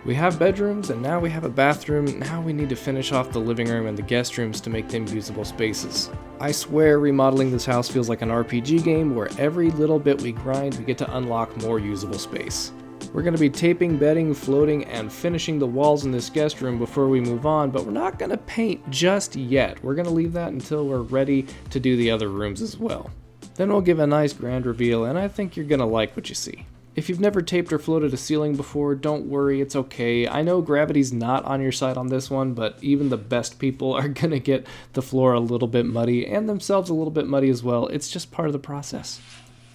We have bedrooms, and now we have a bathroom. Now we need to finish off the living room and the guest rooms to make them usable spaces. I swear remodeling this house feels like an RPG game where every little bit we grind, we get to unlock more usable space. We're going to be taping, bedding, floating, and finishing the walls in this guest room before we move on, but we're not going to paint just yet. We're going to leave that until we're ready to do the other rooms as well. Then we'll give a nice grand reveal, and I think you're going to like what you see. If you've never taped or floated a ceiling before, don't worry, it's okay. I know gravity's not on your side on this one, but even the best people are going to get the floor a little bit muddy, and themselves a little bit muddy as well. It's just part of the process.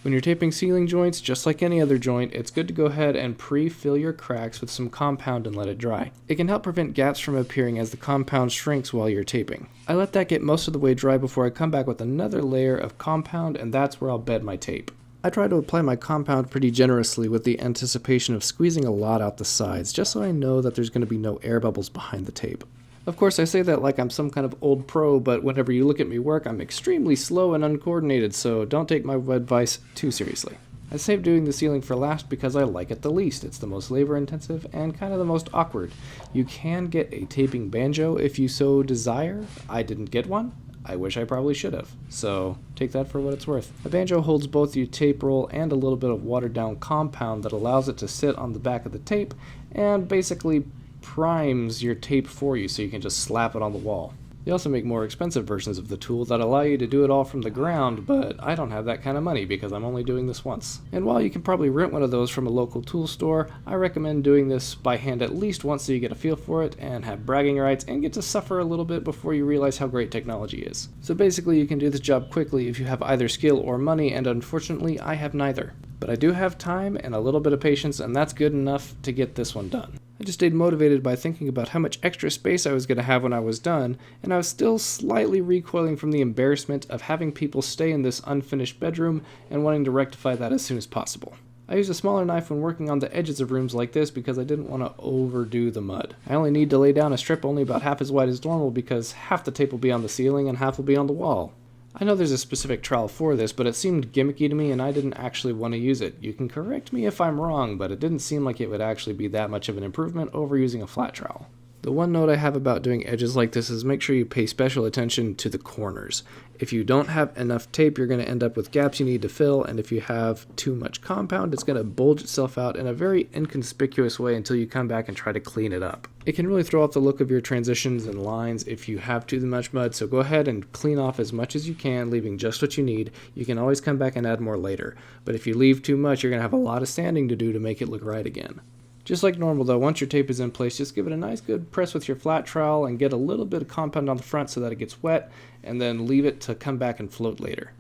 When you're taping ceiling joints, just like any other joint, it's good to go ahead and pre-fill your cracks with some compound and let it dry. It can help prevent gaps from appearing as the compound shrinks while you're taping. I let that get most of the way dry before I come back with another layer of compound, and that's where I'll bed my tape. I try to apply my compound pretty generously with the anticipation of squeezing a lot out the sides, just so I know that there's going to be no air bubbles behind the tape. Of course, I say that like I'm some kind of old pro, but whenever you look at me work, I'm extremely slow and uncoordinated, so don't take my advice too seriously. I saved doing the ceiling for last because I like it the least. It's the most labor intensive and kind of the most awkward. You can get a taping banjo if you so desire. I didn't get one. I wish I probably should have, so take that for what it's worth. A banjo holds both your tape roll and a little bit of watered down compound that allows it to sit on the back of the tape and basically primes your tape for you so you can just slap it on the wall. They also make more expensive versions of the tool that allow you to do it all from the ground, but I don't have that kind of money because I'm only doing this once. And while you can probably rent one of those from a local tool store, I recommend doing this by hand at least once so you get a feel for it and have bragging rights and get to suffer a little bit before you realize how great technology is. So basically you can do this job quickly if you have either skill or money, and unfortunately I have neither. But I do have time and a little bit of patience, and that's good enough to get this one done. I just stayed motivated by thinking about how much extra space I was going to have when I was done, and I was still slightly recoiling from the embarrassment of having people stay in this unfinished bedroom and wanting to rectify that as soon as possible. I use a smaller knife when working on the edges of rooms like this because I didn't want to overdo the mud. I only need to lay down a strip only about half as wide as normal because half the tape will be on the ceiling and half will be on the wall. I know there's a specific trowel for this, but it seemed gimmicky to me and I didn't actually want to use it. You can correct me if I'm wrong, but it didn't seem like it would actually be that much of an improvement over using a flat trowel. The one note I have about doing edges like this is make sure you pay special attention to the corners. If you don't have enough tape, you're going to end up with gaps you need to fill, and if you have too much compound, it's going to bulge itself out in a very inconspicuous way until you come back and try to clean it up. It can really throw off the look of your transitions and lines if you have too much mud, so go ahead and clean off as much as you can, leaving just what you need. You can always come back and add more later, but if you leave too much, you're going to have a lot of sanding to do to make it look right again. Just like normal though, once your tape is in place, just give it a nice good press with your flat trowel and get a little bit of compound on the front so that it gets wet, and then leave it to come back and float later.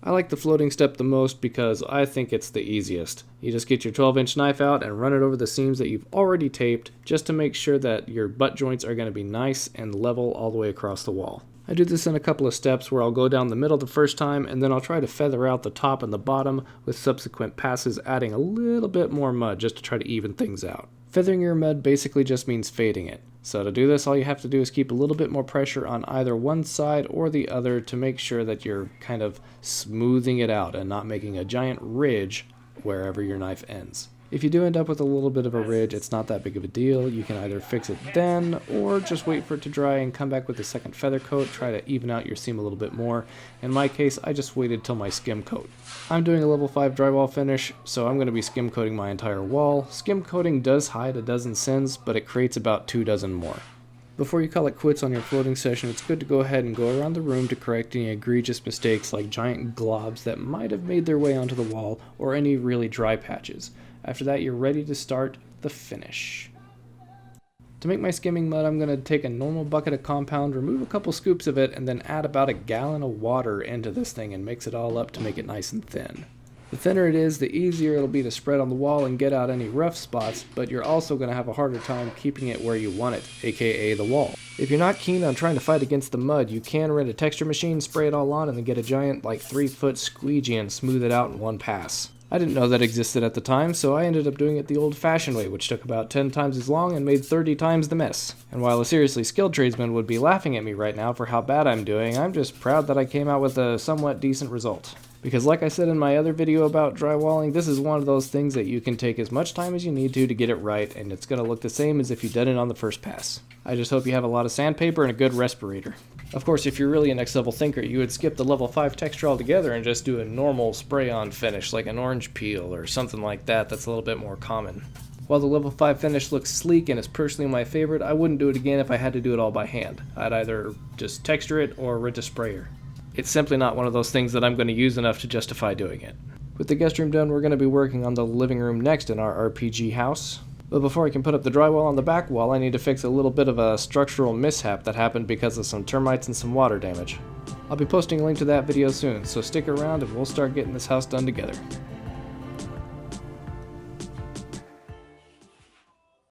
I like the floating step the most because I think it's the easiest. You just get your 12-inch knife out and run it over the seams that you've already taped just to make sure that your butt joints are going to be nice and level all the way across the wall. I do this in a couple of steps where I'll go down the middle the first time and then I'll try to feather out the top and the bottom with subsequent passes, adding a little bit more mud just to try to even things out. Feathering your mud basically just means fading it. So to do this, all you have to do is keep a little bit more pressure on either one side or the other to make sure that you're kind of smoothing it out and not making a giant ridge wherever your knife ends. If you do end up with a little bit of a ridge, it's not that big of a deal. You can either fix it then or just wait for it to dry and come back with a second feather coat, try to even out your seam a little bit more. In my case, I just waited till my skim coat. I'm doing a level 5 drywall finish, so I'm going to be skim coating my entire wall. Skim coating does hide a dozen sins, but it creates about 2 dozen more. Before you call it quits on your floating session, it's good to go ahead and go around the room to correct any egregious mistakes like giant globs that might have made their way onto the wall or any really dry patches. After that, you're ready to start the finish. To make my skimming mud, I'm going to take a normal bucket of compound, remove a couple scoops of it, and then add about a gallon of water into this thing and mix it all up to make it nice and thin. The thinner it is, the easier it'll be to spread on the wall and get out any rough spots, but you're also going to have a harder time keeping it where you want it, aka the wall. If you're not keen on trying to fight against the mud, you can rent a texture machine, spray it all on, and then get a giant 3-foot squeegee and smooth it out in one pass. I didn't know that existed at the time, so I ended up doing it the old-fashioned way, which took about 10 times as long and made 30 times the mess. And while a seriously skilled tradesman would be laughing at me right now for how bad I'm doing, I'm just proud that I came out with a somewhat decent result. Because like I said in my other video about drywalling, this is one of those things that you can take as much time as you need to get it right, and it's going to look the same as if you did it on the first pass. I just hope you have a lot of sandpaper and a good respirator. Of course, if you're really a next level thinker, you would skip the level 5 texture altogether and just do a normal spray-on finish like an orange peel or something like that that's a little bit more common. While the level 5 finish looks sleek and is personally my favorite, I wouldn't do it again if I had to do it all by hand. I'd either just texture it or rent a sprayer. It's simply not one of those things that I'm going to use enough to justify doing it. With the guest room done, we're going to be working on the living room next in our RPG house. But before I can put up the drywall on the back wall, I need to fix a little bit of a structural mishap that happened because of some termites and some water damage. I'll be posting a link to that video soon, so stick around and we'll start getting this house done together.